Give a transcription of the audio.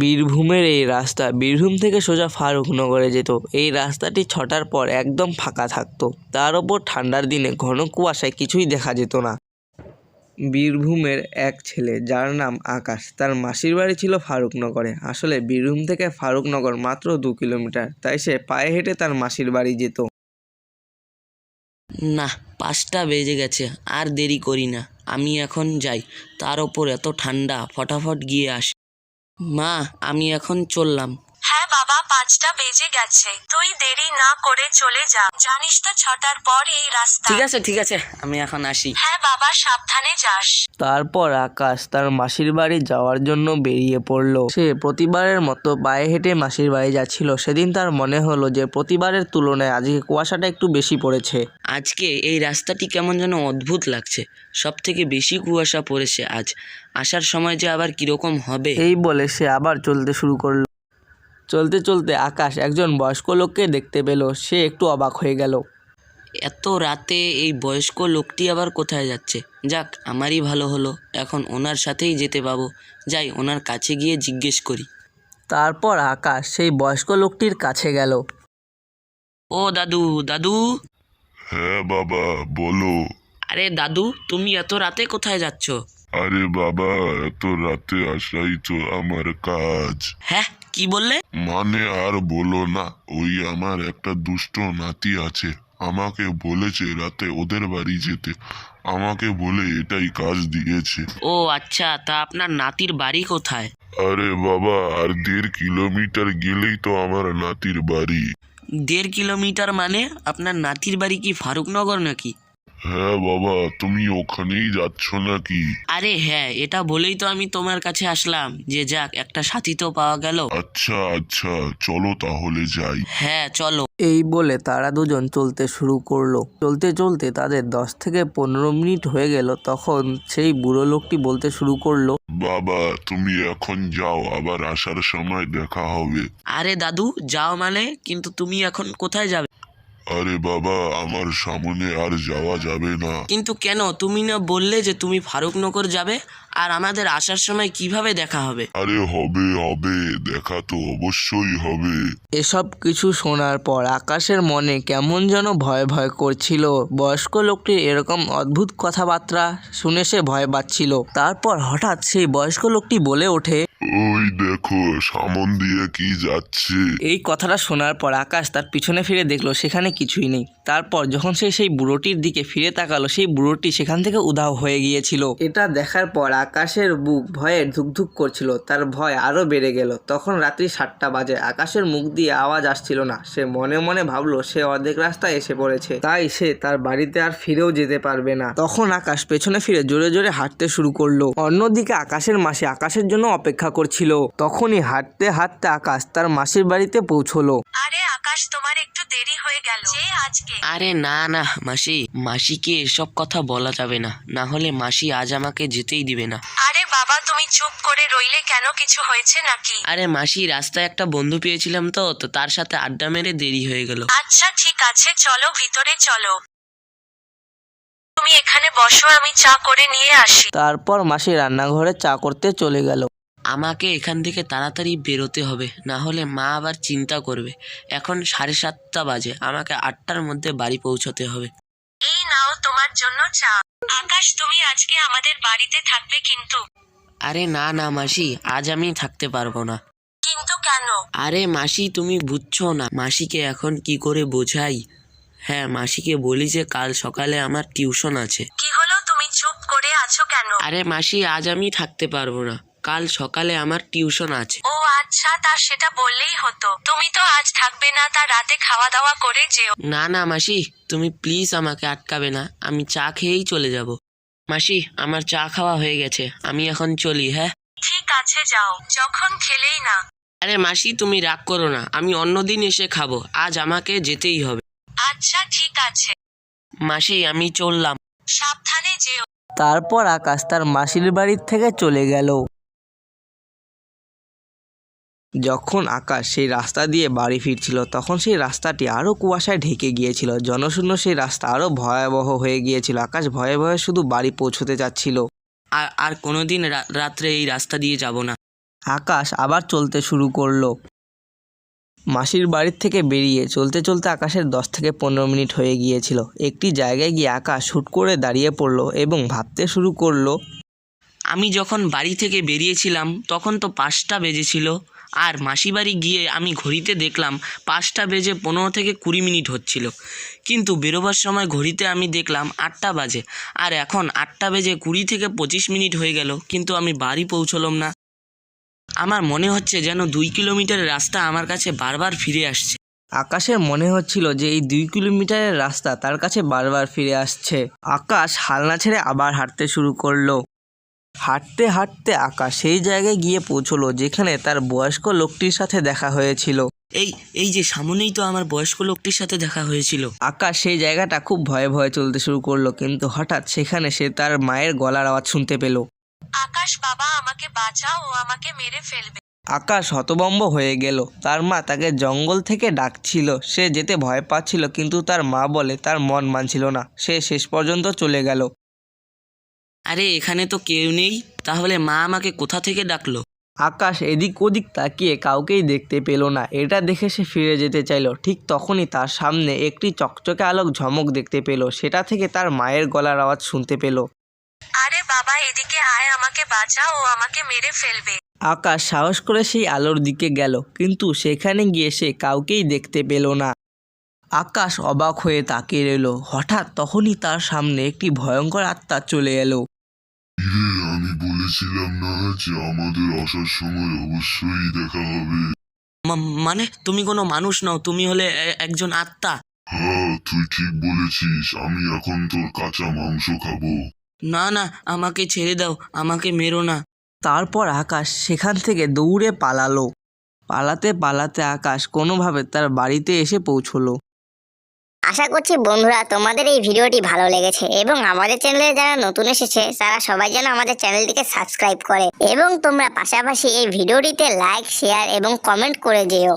বীরভূমের এই রাস্তা বীরভূম থেকে সোজা ফারুকনগরে যেত। এই রাস্তাটি 6টার পর একদম ফাঁকা থাকতো। তার ওপর ঠান্ডার দিনে ঘন কুয়াশায় কিছুই দেখা যেত না। বীরভূমের এক ছেলে যার নাম আকাশ, তার মাসির বাড়ি ছিল ফারুকনগরে। আসলে বীরভূম থেকে ফারুকনগর মাত্র 2 কিলোমিটার, তাই সে পায়ে হেঁটে তার মাসির বাড়ি যেত। না, 5টা বেজে গেছে, আর দেরি করি না, আমি এখন যাই। তার ওপর এত ঠান্ডা, ফটাফট গিয়ে আসি। মা, আমি এখন চললাম। হ্যাঁ বাবা, 5টা বেজে গেছে, তুই দেরি না করে চলে যা। জানিস তো 6টার পর এই রাস্তা। ঠিক আছে, আমি এখন আসি। হ্যাঁ বাবা, সাবধানে যাস। তারপর আকাশ তার মাসির বাড়ি যাওয়ার জন্য বেরিয়ে পড়ল। সে প্রতিবারের মতো পায়ে হেঁটে মাসির বাড়ি যাচ্ছিল। সেদিন তার মনে হলো যে প্রতিবারের তুলনায় আজকে কুয়াশাটা একটু বেশি পড়েছে। আজকে এই রাস্তাটি কেমন যেন অদ্ভুত লাগছে। সব থেকে বেশি কুয়াশা পড়েছে আজ। আসার সময় যে আবার কিরকম হবে। এই বলে সে আবার চলতে শুরু করলো। চলতে চলতে আকাশ একজন বয়স্ক লোককে দেখতে পেল। সে একটু অবাক হয়ে গেল। এত রাতে এই বয়স্ক লোকটি আবার কোথায় যাচ্ছে? যাক, আমারই ভালো হলো, এখন ওনার সাথেই যেতে পাবো। যাই, ওনার কাছে গিয়ে জিজ্ঞেস করি। তারপর আকাশ সেই বয়স্ক লোকটির কাছে গেল। ও দাদু, দাদু। হ্যাঁ বাবা, বলো। আরে দাদু, তুমি এত রাতে কোথায় যাচ্ছ? আরে বাবা, এত রাতে আসাই তো আমার কাজ। হ্যাঁ, কি বললে? মানে আর বলো না, ওই আমার একটা দুষ্ট নাতি আছে, আমাকে বলেছে রাতে ওদের বাড়ি যেতে। আমাকে বলে এটাই কাজ দিয়েছে। ও আচ্ছা, তা আপনার নাতির বাড়ি কোথায়? আরে বাবা, আর 1.5 কিলোমিটার গেলেই তো আমার নাতির বাড়ি। 1.5 কিলোমিটার মানে? আপনার নাতির বাড়ি কি ফারুকনগর নাকি? হ্যাঁ বাবা, তুমি ওখানেই যাচ্ছ নাকি? আরে হ্যাঁ, এটা বলেই তো আমি তোমার কাছে আসলাম, যে যাক, একটা সাথী তো পাওয়া গেল। আচ্ছা, চলো তাহলে যাই। হ্যাঁ চলো। এই বলে তারা দুজন চলতে শুরু করলো। চলতে চলতে তাদের 10 থেকে 15 মিনিট হয়ে গেল। তখন সেই বুড়ো লোকটি বলতে শুরু করলো, বাবা তুমি এখন যাও, আবার আসার সময় দেখা হবে। আরে দাদু, যাও মানে? কিন্তু তুমি এখন কোথায় যাবে? আরে বাবা, আমার সামনে আর যাওয়া যাবে না। কিন্তু কেন? তুমি না বললে যে তুমি ফারুকনগর যাবে? আর আমাদের আসার সময় কিভাবে দেখা হবে? আরে হবে, দেখা তো অবশ্যই হবে। এসব কিছু শোনার পর আকাশের মনে কেমন যেন ভয় ভয় করছিল। বয়স্ক লোকটির এরকম অদ্ভুত কথাবার্তা শুনে সে ভয় পাচ্ছিল। তারপর হঠাৎ সেই বয়স্ক লোকটি বলে ওঠে, ওই দেখো, সামন দিয়ে কি যাচ্ছে। এই কথাটা শোনার পর আকাশ তার পিছনে ফিরে দেখলো সেখানে কিছুই নেই। তারপর যখন সে সেই বুড়োটির দিকে ফিরে তাকালো, সেই বুড়োটি সেখান থেকে উধাও হয়ে গিয়েছিল। এটা দেখার পর আকাশের বুক ভয়ে ধুকধুক করছিল। তার ভয় আরো বেড়ে গেল। তখন রাত্রি 7টা বাজে। আকাশের মুখ দিয়ে আওয়াজ আসছিল না। সে মনে মনে ভাবলো সে অর্ধেক রাস্তায় এসে পড়েছে, তাই সে তার বাড়িতে আর ফিরেও যেতে পারবে না। তখন আকাশ পেছনে ফিরে জোরে জোরে হাঁটতে শুরু করলো। অন্যদিকে আকাশের মাসি আকাশের জন্য অপেক্ষা করছিল। তখনই হাঁটতে হাঁটতে আকাশ তার মাসির বাড়িতে পৌঁছলো। আরে আকাশ, তোমার একটু দেরি হয়ে গেল যে আজকে। আরে না মাসিকে এসব কথা বলা যাবে না, না হলে মাসি আজ আমাকে যেতেই দিবে না। আরে বাবা, তুমি চুপ করে রইলে কেন? কিছু হয়েছে নাকি? আরে মাসি, রাস্তায় একটা বন্ধু পেয়েছিলাম তো তার সাথে আড্ডা মেরে দেরি হয়ে গেল। আচ্ছা ঠিক আছে, চলো ভিতরে চলো। তুমি এখানে বসো, আমি চা করে নিয়ে আসি। তারপর মাসি রান্নাঘরে চা করতে চলে গেল। আমাকে এখান থেকে তাড়াতাড়ি বেরোতে হবে, না হলে মা আবার চিন্তা করবে। এখন 7:30 বাজে, আমাকে 8টার মধ্যে বাড়ি পৌঁছতে হবে। এই নাও তোমার জন্য চা। আকাশ, তুমি আজকে আমাদের বাড়িতে থাকবে কিন্তু। আরে না মাসি, আজ আমি থাকতে পারবো না। কিন্তু কেন? আরে মাসি, তুমি বুঝছো না, মাসিকে এখন কি করে বোঝাই। হ্যাঁ, মাসিকে বলি যে কাল সকালে আমার টিউশন আছে। কি হলো, তুমি চুপ করে আছো কেন? আরে মাসি, আজ আমি থাকতে পারবো না, কাল সকালে আমার টিউশন আছে। ও আচ্ছা, তা সেটা বললেই হতো। তুমি তো আজ থাকবে না, তা রাতে খাওয়া দাওয়া করে যেও। না মাসি, তুমি প্লিজ আমাকে আটকাবে না, আমি চা খেয়েই চলে যাব। মাসি, আমার চা খাওয়া হয়ে গেছে, আমি এখন চলি। হ্যাঁ ঠিক আছে, যাও, যখন খেলেই না। আরে মাসি, তুমি রাগ করো না, আমি অন্যদিন এসে খাবো, আজ আমাকে যেতেই হবে। আচ্ছা ঠিক আছে, মাসি, আমি চললাম। সাবধানে যেও। তারপর আকাশ তার মাসির বাড়ির থেকে চলে গেল। যখন আকাশ সেই রাস্তা দিয়ে বাড়ি ফিরছিল, তখন সেই রাস্তাটি আরো কুয়াশায় ঢেকে গিয়েছিল। জনশূন্য সেই রাস্তা আরো ভয়াবহ হয়ে গিয়েছিল। আকাশ ভয়ে ভয়ে শুধু বাড়ি পৌঁছতে যাচ্ছিল। আর কোনোদিন রাত্রে এই রাস্তা দিয়ে যাব না। আকাশ আবার চলতে শুরু করলো। মাসির বাড়ির থেকে বেরিয়ে চলতে চলতে আকাশের 10 থেকে 15 মিনিট হয়ে গিয়েছিল। একটি জায়গায় গিয়ে আকাশ হুট করে দাঁড়িয়ে পড়লো এবং ভাবতে শুরু করলো। আমি যখন বাড়ি থেকে বেরিয়েছিলাম তখন তো 5টা বেজেছিল, আর মাসি বাড়ি গিয়ে আমি ঘড়িতে দেখলাম 5টা বেজে 15 থেকে 20 মিনিট হচ্ছিল, কিন্তু বেরোবার সময় ঘড়িতে আমি দেখলাম 8টা বাজে, আর এখন 8টা বেজে 20 থেকে 25 মিনিট হয়ে গেল, কিন্তু আমি বাড়ি পৌঁছলাম না। আমার মনে হচ্ছে যেন 2 কিলোমিটারের রাস্তা আমার কাছে বারবার ফিরে আসছে। আকাশের মনে হচ্ছিল যে এই 2 কিলোমিটারের রাস্তা তার কাছে বারবার ফিরে আসছে। আকাশ হালনা ছেড়ে আবার হাঁটতে শুরু করলো। হাঁটতে হাঁটতে আকাশ সেই জায়গায় গিয়ে পৌঁছলো যেখানে তার বয়স্ক লোকটির সাথে দেখা হয়েছিল। এই যে সামনেই তো আমার বয়স্ক লোকটির সাথে দেখা হয়েছিল। আকাশ সেই জায়গাটা খুব ভয়ে ভয়ে চলতে শুরু করলো, কিন্তু হঠাৎ সেখানে সে তার মায়ের গলার আওয়াজ শুনতে পেল। আকাশ বাবা, আমাকে বাঁচাও, ও আমাকে মেরে ফেলবে। আকাশ হতভম্ব হয়ে গেল। তার মা তাকে জঙ্গল থেকে ডাকছিল। সে যেতে ভয় পাচ্ছিল, কিন্তু তার মা বলে তার মন মানছিল না। সে শেষ পর্যন্ত চলে গেল। আরে এখানে তো কেউ নেই, তাহলে মা আমাকে কোথা থেকে ডাকলো? আকাশ এদিক ওদিক তাকিয়ে কাউকেই দেখতে পেল না। এটা দেখে সে ফিরে যেতে চাইল। ঠিক তখনই তার সামনে একটি চকচকে আলোক ঝমক দেখতে পেল। সেটা থেকে তার মায়ের গলার আওয়াজ শুনতে পেল। আরে বাবা, এদিকে আয়, আমাকে বাঁচাও, ও আমাকে মেরে ফেলবে। আকাশ সাহস করে সেই আলোর দিকে গেল, কিন্তু সেখানে গিয়ে সে কাউকেই দেখতে পেল না। আকাশ অবাক হয়ে তাকিয়ে রইল। হঠাৎ তখনই তার সামনে একটি ভয়ঙ্কর আত্মা চলে এলো। আমি বলেছিলাম না যে আমাদের আসার সময় অবশ্যই দেখা হবে? মানে তুমি কোনো মানুষ নও, তুমি হলে একজন আত্মা। হ্যাঁ, তুই ঠিক বলেছিস। আমি এখন তোর কাঁচা মাংস খাবো। না না, আমাকে ছেড়ে দাও, আমাকে মেরো না। তারপর আকাশ সেখান থেকে দৌড়ে পালালো। পালাতে পালাতে আকাশ কোনোভাবে তার বাড়িতে এসে পৌঁছলো। আশা করছি বন্ধুরা তোমাদের এই ভিডিওটি ভালো লেগেছে, এবং আমাদের চ্যানেলে যারা নতুন এসেছে তারা সবাই যেন আমাদের চ্যানেলটিকে সাবস্ক্রাইব করে, এবং তোমরা পাশাপাশি এই ভিডিওটিতে লাইক, শেয়ার এবং কমেন্ট করে যেও।